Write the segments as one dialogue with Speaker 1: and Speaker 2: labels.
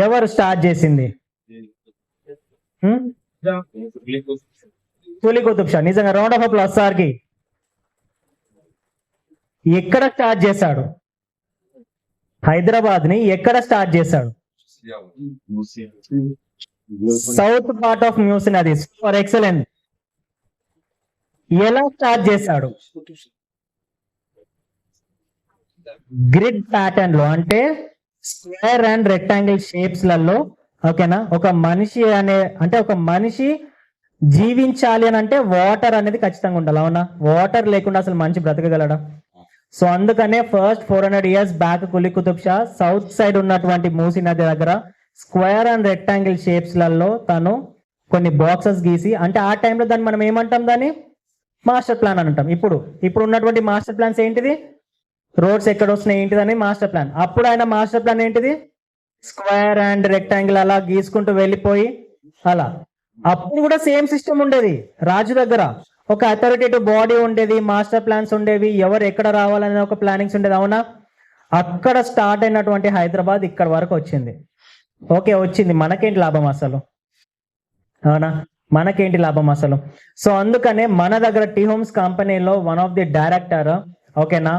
Speaker 1: ఎవరు స్టార్ట్ చేసింది? కులీ కుతుబ్ షా. నిజంగా రౌండ్ ఆఫ్ అప్లాస్ సార్ కి. ఎక్కడ స్టార్ట్ చేశాడు? హైదరాబాద్ ని ఎక్కడ స్టార్ట్ చేశాడు? South part of mucin. అది ఫర్ ఎక్సలెంట్. ఎలా స్టార్ట్ చేశాడు? గ్రిడ్ ప్యాటర్న్ లో, అంటే స్క్వేర్ అండ్ రెక్టాంగిల్ షేప్స్ లలో. ఓకేనా? ఒక మనిషి జీవించాలి అని అంటే వాటర్ అనేది ఖచ్చితంగా ఉండాలి. అవునా? వాటర్ లేకుండా అసలు మనిషి బ్రతకగలడా? సో అందుకనే first 400 years back Quli Qutub Shah south side ఉన్నటువంటి మూసీ నది దగ్గర స్క్వేర్ అండ్ రెక్టాంగిల్ షేప్స్ లలో తను కొన్ని బాక్సెస్ గీసి, అంటే ఆ టైంలో దాన్ని మనం ఏమంటాం? దాన్ని మాస్టర్ ప్లాన్ అని అంటాం. ఇప్పుడు ఉన్నటువంటి మాస్టర్ ప్లాన్స్ ఏంటిది? రోడ్స్ ఎక్కడ వస్తున్నాయి ఏంటిదని మాస్టర్ ప్లాన్. అప్పుడు ఆయన మాస్టర్ ప్లాన్ ఏంటిది? స్క్వేర్ అండ్ రెక్టాంగిల్ అలా గీసుకుంటూ వెళ్ళిపోయి అలా. అప్పుడు కూడా సేమ్ సిస్టమ్ ఉండేది. రాజు దగ్గర ఒక అథారిటేటివ్ బాడీ ఉండేది, మాస్టర్ ప్లాన్స్ ఉండేవి, ఎవరు ఎక్కడ రావాలనే ఒక ప్లానింగ్స్ ఉండేది. అవునా? అక్కడ స్టార్ట్ అయినటువంటి హైదరాబాద్ ఇక్కడ వరకు వచ్చింది. ఓకే, వచ్చింది. మనకేంటి లాభం అసలు? అవునా? మనకేంటి లాభం అసలు? సో అందుకనే మన దగ్గర టీ హోమ్స్ కంపెనీలో వన్ ఆఫ్ ది డైరెక్టర్, ఓకేనా,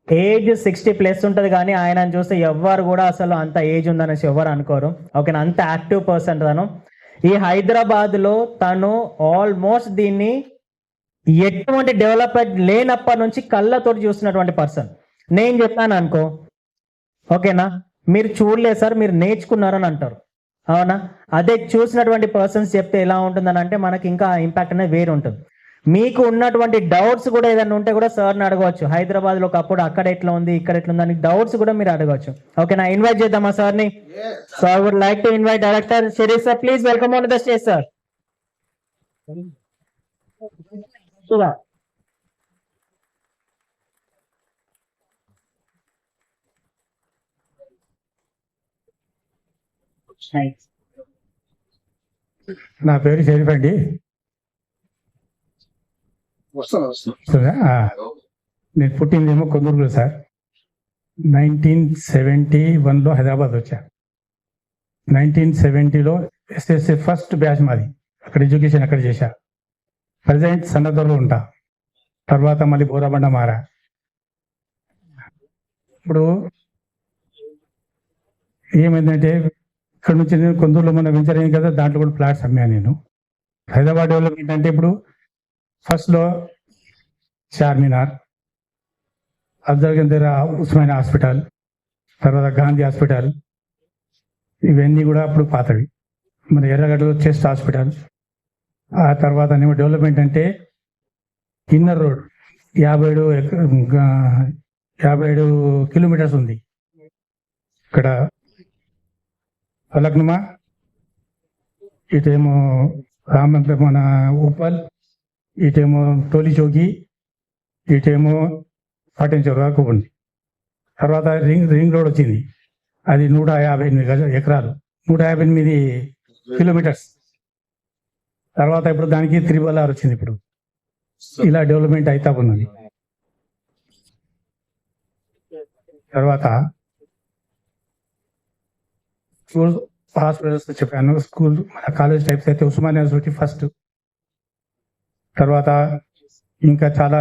Speaker 1: ఏజ్ 60+ ఉంటుంది, కానీ ఆయన చూస్తే ఎవ్వరు కూడా అసలు అంత ఏజ్ ఉందనేసి ఎవరు అనుకోరు. ఓకేనా? అంత యాక్టివ్ పర్సన్ తను. ఈ హైదరాబాద్ లో తను ఆల్మోస్ట్ దీన్ని ఎటువంటి డెవలప్మెంట్ లేనప్పటి నుంచి కళ్ళతోటి చూస్తున్నటువంటి పర్సన్. నేను చెప్పాను అనుకో, ఓకేనా, మీరు చూడలేదు సార్, మీరు నేర్చుకున్నారని అంటారు. అవునా? అదే చూసినటువంటి పర్సన్స్ చెప్తే ఎలా ఉంటుందని అంటే మనకి ఇంకా ఇంపాక్ట్ అనేది వేరు ఉంటుంది. మీకు ఉన్నటువంటి డౌట్స్ కూడా ఏదైనా ఉంటే కూడా సార్ని అడగవచ్చు. హైదరాబాద్ లో ఒకప్పుడు అక్కడ ఎట్లా ఉంది, ఇక్కడ ఎట్లా ఉంది అని డౌట్స్ కూడా మీరు అడగవచ్చు. ఓకేనా? ఇన్వైట్ చేద్దామా సార్ని? So I would like to invite director Sharif sir. Please welcome on the stage sir.
Speaker 2: నా పేరు షరీఫ్ అండి. నేను పుట్టిందేమో కొందూరులో సార్. 1971లో హైదరాబాద్ వచ్చా. 1970లో ఎస్ఎస్సి ఫస్ట్ బ్యాచ్ మాది. అక్కడ ఎడ్యుకేషన్ అక్కడ చేశా. ప్రజెంట్ సన్నదొరలో ఉంటా. తర్వాత మళ్ళీ బోరాబండ మారా. ఇప్పుడు ఏమైందంటే ఇక్కడ నుంచి నేను కొందూరులో మొన్న వెంచర్ అయింది కదా, దాంట్లో కూడా ఫ్లాట్స్ అమ్మాను నేను. హైదరాబాద్ డెవలప్మెంట్ అంటే ఇప్పుడు ఫస్ట్లో చార్మినార్, అఫ్జల్గంజ్ ఉస్మానియా హాస్పిటల్, తర్వాత గాంధీ హాస్పిటల్, ఇవన్నీ కూడా అప్పుడు పాతవి. మన ఎర్రగడ్డలో చెస్ట్ హాస్పిటల్. ఆ తర్వాత ఏమో డెవలప్మెంట్ అంటే ఇన్నర్ రోడ్ 57 కిలోమీటర్స్ ఉంది. ఇక్కడ ఫలక్నుమా, ఇటేమో మన ఉప్పల్, ఇటేమో టోలీ చౌకి, ఇటేమో పాటించరు వరకు ఉంది. తర్వాత రింగ్ రోడ్ వచ్చింది. అది 158 ఎకరాలు, 158 కిలోమీటర్స్. తర్వాత ఇప్పుడు దానికి 3R వచ్చింది. ఇప్పుడు ఇలా డెవలప్మెంట్ అవుతా ఉన్నది. తర్వాత స్కూల్ హాస్పిటల్స్ చెప్పాను. స్కూల్ కాలేజ్ టైప్స్ అయితే ఉస్మానియా యూనివర్సిటీ ఫస్ట్. తర్వాత ఇంకా చాలా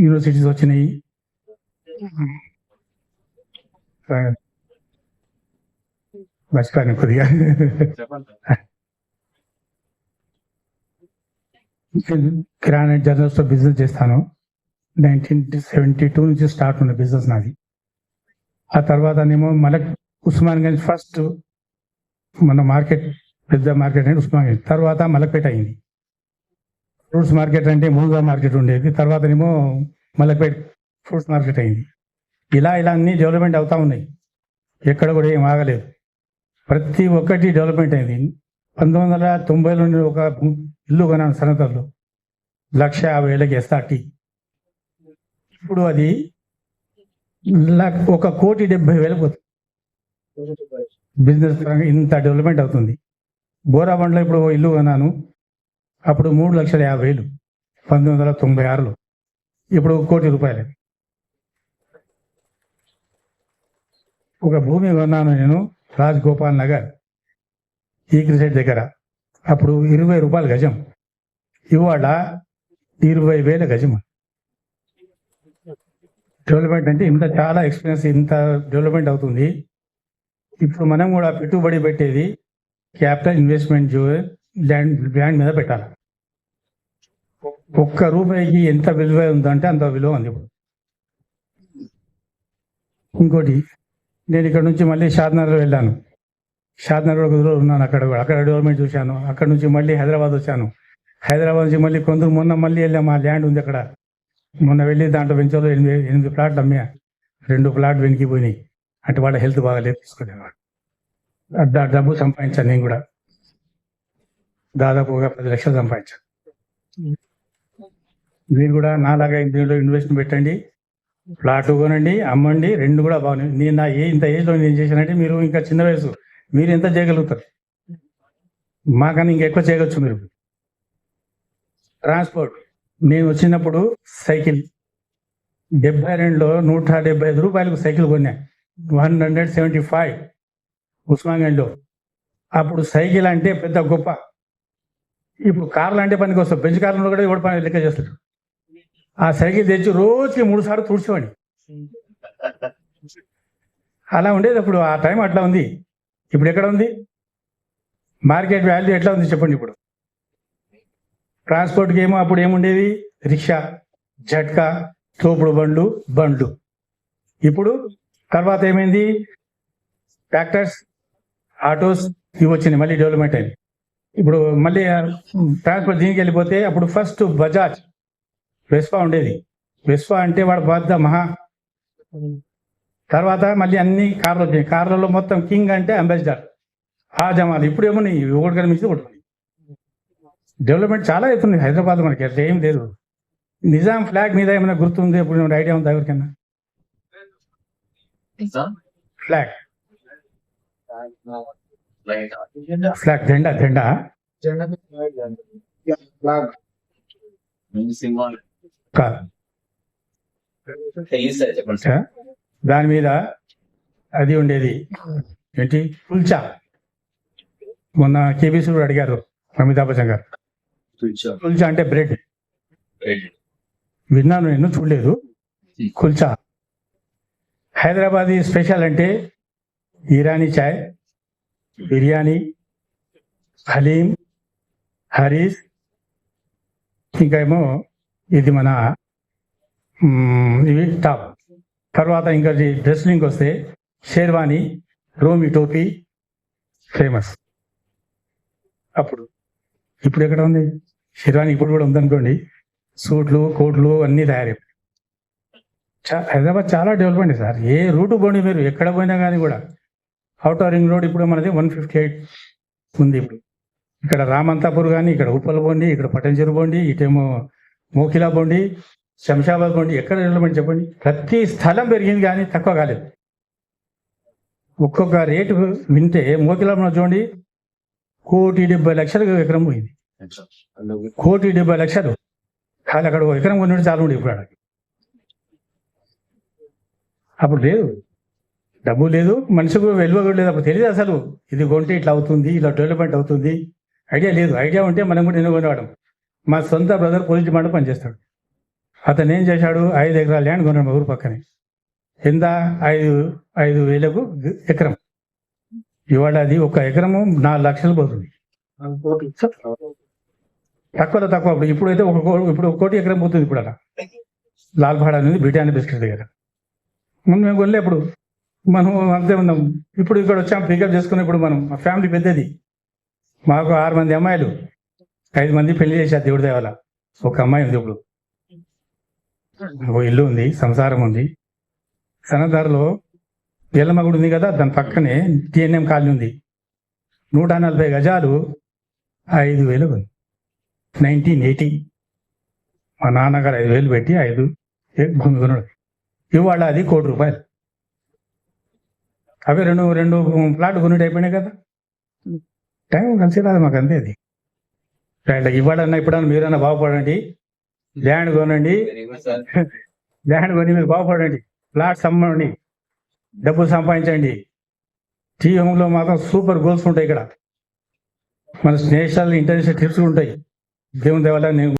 Speaker 2: యూనివర్సిటీస్ వచ్చినాయి. మర్చిపోయాను కొద్దిగా. కిరాణా జనరల్స్ తో బిజినెస్ చేస్తాను. 1972 నుంచి స్టార్ట్ ఉన్న బిజినెస్ నాది. ఆ తర్వాత నేమో మలక్ ఉస్మాన్గంజ్ ఫస్ట్ మన మార్కెట్, పెద్ద మార్కెట్ అంటే ఉస్మాన్గంజ్. తర్వాత మలక్పేట అయింది. ఫ్రూట్స్ మార్కెట్ అంటే మూగా మార్కెట్ ఉండేది. తర్వాత ఏమో మలక్పేట ఫ్రూట్స్ మార్కెట్ అయింది. ఇలా అన్ని డెవలప్మెంట్ అవుతా ఉన్నాయి. ఎక్కడ కూడా ఏం ఆగలేదు. ప్రతి ఒక్కటి డెవలప్మెంట్ అయింది. 1990లో నేను ఒక ఇల్లు కొన్నాను సనతల్లో, 1,50,000కి ఎస్ఆర్టీ. ఇప్పుడు అది 1,70,000 పోతుంది. బిజినెస్ పరంగా ఇంత డెవలప్మెంట్ అవుతుంది. బోరాబండ్లో ఇప్పుడు ఇల్లు కొన్నాను, అప్పుడు 3,50,000 1996లో. ఇప్పుడు 1,00,00,000. ఒక భూమి కొన్నాను నేను రాజగోపాల్ నగర్ ఈక్రి సైడ్ దగ్గర. అప్పుడు 20 రూపాయలు గజం, ఇవాళ 20,000 గజం. డెవలప్మెంట్ అంటే ఇంత చాలా ఎక్స్పీరియన్స్, ఇంత డెవలప్మెంట్ అవుతుంది. ఇప్పుడు మనం కూడా పెట్టుబడి పెట్టేది క్యాపిటల్ ఇన్వెస్ట్మెంట్ ల్యాండ్ మీద పెట్టాలి. ఒక్క రూపాయికి ఎంత విలువ ఉందంటే అంత విలువ ఉంది ఇప్పుడు. ఇంకోటి, నేను ఇక్కడ నుంచి మళ్ళీ షాద్నగర్ వెళ్ళాను. షాద్నగర్ ఒక రోజు ఉన్నాను, అక్కడ డెవలప్మెంట్ చూశాను. అక్కడ నుంచి మళ్ళీ హైదరాబాద్ వచ్చాను. హైదరాబాద్ నుంచి మళ్ళీ మొన్న మళ్ళీ వెళ్ళాము. ఆ ల్యాండ్ ఉంది అక్కడ, మొన్న వెళ్ళి దాంట్లో వెంచర్లో 8 ప్లాట్లు అమ్మా. 2 ప్లాట్ వెనికిపోయినాయి. అంటే వాళ్ళ హెల్త్ బాగాలేదు, తీసుకునేవాడు. డబ్బు సంపాదించాను నేను కూడా, దాదాపుగా 10 లక్షలు సంపాదించాను. మీరు కూడా నాలాగా దీంట్లో ఇన్వెస్ట్మెంట్ పెట్టండి, ప్లాట్ కొనండి, అమ్మండి, 2 కూడా బాగున్నాయి. నేను నా ఇంత ఏజ్లో నేను చేశానంటే మీరు ఇంకా చిన్న వయసు, మీరు ఎంత చేయగలుగుతారు? మాకన్నా ఇంకెక్కువ చేయగలచ్చు మీరు. ట్రాన్స్పోర్ట్, నేను వచ్చినప్పుడు సైకిల్ 72లో 175 రూపాయలకు సైకిల్ కొన్నా, 175 ఉస్మాన్గంజ్లో. అప్పుడు సైకిల్ అంటే పెద్ద గొప్ప. ఇప్పుడు కార్లు అంటే పనికి వస్తాం, బెంచ్ కార్లలో కూడా ఎవడు పని లెక్క చేస్తాడు. ఆ సైకిల్ తెచ్చి రోజుకి 3 సార్లు తుడిచేవాడిని. అలా ఉండేది అప్పుడు. ఆ టైం అట్లా ఉంది. ఇప్పుడు ఎక్కడ ఉంది? మార్కెట్ వాల్యూ ఎట్లా ఉంది చెప్పండి. ఇప్పుడు ట్రాన్స్పోర్ట్కి ఏమో అప్పుడు ఏముండేది? రిక్షా, జట్కా, తోపుడు బండ్లు. ఇప్పుడు తర్వాత ఏమైంది? ట్రాక్టర్స్, ఆటోస్ ఇవి వచ్చినాయి, మళ్ళీ డెవలప్మెంట్ అయింది. ఇప్పుడు మళ్ళీ ట్రాన్స్పోర్ట్ దీనికి వెళ్ళిపోతే అప్పుడు ఫస్ట్ బజాజ్, వెస్పా ఉండేది. వెస్పా అంటే వాడు పెద్ద మహా. తర్వాత మళ్ళీ అన్ని కార్లు వచ్చినాయి. కార్లలో మొత్తం కింగ్ అంటే అంబాసిడర్, ఆ జమాలు. ఇప్పుడు ఏమున్నాయి? ఒకటి కనిపించింది ఒకటి. డెవలప్మెంట్ చాలా అవుతుంది హైదరాబాద్. మనకి అట్లా ఏం లేదు. నిజాం ఫ్లాగ్ మీద ఏమైనా గుర్తుంది? ఎప్పుడు ఏమైనా ఐడియా ఉందా ఎవరికైనా? ఫ్లాగ్ జెండా కాదు. దాని మీద అది ఉండేది ఏంటి? కుల్చా. మొన్న కేబీసీ అడిగారు అమితాబ్ బచ్చన్ గారు, కుల్చా అంటే బ్రెడ్. విన్నాను నేను, చూడలేదు. కుల్చా హైదరాబాదీ స్పెషల్ అంటే ఇరానీ చాయ్, బిర్యానీ, హలీం, హరీస్, ఇంకా ఏమో ఇది మన ఇవి టాప్. తర్వాత ఇంకా డ్రెస్లింగ్ వస్తే షేర్వానీ, రోమి టోపీ ఫేమస్ అప్పుడు. ఇప్పుడు ఎక్కడ ఉంది షేర్వానీ? ఇప్పుడు కూడా ఉందనుకోండి. సూట్లు, కోట్లు అన్నీ తయారైపోయి. హైదరాబాద్ చాలా డెవలప్మెంట్ సార్. ఏ రూటు పోండి మీరు, ఎక్కడ పోయినా కానీ కూడా. ఔటర్ రింగ్ రోడ్ ఇప్పుడు మనది 158 ఉంది. ఇప్పుడు ఇక్కడ రామంతాపూర్ కానీ, ఇక్కడ ఉప్పల్ పోండి, ఇక్కడ పటంచెరు పోండి, ఇటేమో మోకిలా పోండి, శంషాబాద్ పోండి, ఎక్కడ డెవలప్మెంట్ చెప్పండి. ప్రతి స్థలం పెరిగింది కానీ తక్కువ కాలేదు. ఒక్కొక్క రేటు వింటే మోకిలా చూడండి, 1,70,00,000 ఎకరం పోయింది. 1,70,00,000 కాదు. అక్కడ ఎకరం కొన్ని చాలా ఉండే. ఇప్పుడు అక్కడికి అప్పుడు లేదు, డబ్బు లేదు, మనిషికి విలువ కూడా లేదు. అప్పుడు తెలియదు అసలు ఇది కొంటే ఇట్లా అవుతుంది, ఇలా డెవలప్మెంట్ అవుతుంది. ఐడియా లేదు. ఐడియా ఉంటే మనం కూడా ఎన్నుకునేవాళ్ళం. మా సొంత బ్రదర్ పోలీస్ డిపార్ట్మెంట్ పనిచేస్తాడు. అతను ఏం చేశాడు? 5 ఎకరాల ల్యాండ్ కొన్నాడు మా ఊరు పక్కనే. ఎంత? 5,000కు ఎకరం. ఇవాళ అది ఒక ఎకరము 4 లక్షలు పోతుంది. తక్కువలో తక్కువ. అప్పుడు ఇప్పుడైతే ఇప్పుడు 1 కోటి ఎకరం పోతుంది. ఇప్పుడు అలా లాల్పాడ అనేది బ్రిటానియా బిస్కెట్ దగ్గర. ముందు మేము కొనలే. ఇప్పుడు మనం అంతే ఉన్నాం. ఇప్పుడు ఇక్కడ వచ్చాం పికప్ చేసుకుని. ఇప్పుడు మనం మా ఫ్యామిలీ పెద్దది. మాకు 6 మంది అమ్మాయిలు, 5 మంది పెళ్లి చేశారు దేవుడి దేవాల. ఒక అమ్మాయి ఉంది. ఇప్పుడు ఓ ఇల్లు ఉంది, సంసారం ఉంది. సనదారులో ఎల్లమ్మ గుడి ఉంది కదా, దాని పక్కనే టిఎన్ఎం కాలనీ ఉంది. 140 గజాలు 5,000 ఉంది. 1980 మా నాన్నగారు 5,000 పెట్టి 5 భూమి కొన్నాడు. ఇవాళ అది 1 కోటి రూపాయలు. అవి రెండు ప్లాట్ కొనుడు అయిపోయినాయి కదా. టైం కలిసి రాదు మాకు, అంతే. అది ఇవ్వాలన్నా ఇప్పుడన్నా మీరన్నా బాగుపడండి. ల్యాండ్ కొనండి, ల్యాండ్ కొని మీరు బాగుపడండి. ప్లాట్స్ అమ్మండి. డబ్బులు సంపాదించండి. టీ హోమ్లో మాత్రం సూపర్ గోల్స్ ఉంటాయి. ఇక్కడ మన నేషనల్ ఇంటర్నేషనల్ ట్రిప్స్ ఉంటాయి. దేవుని దేవాల నేను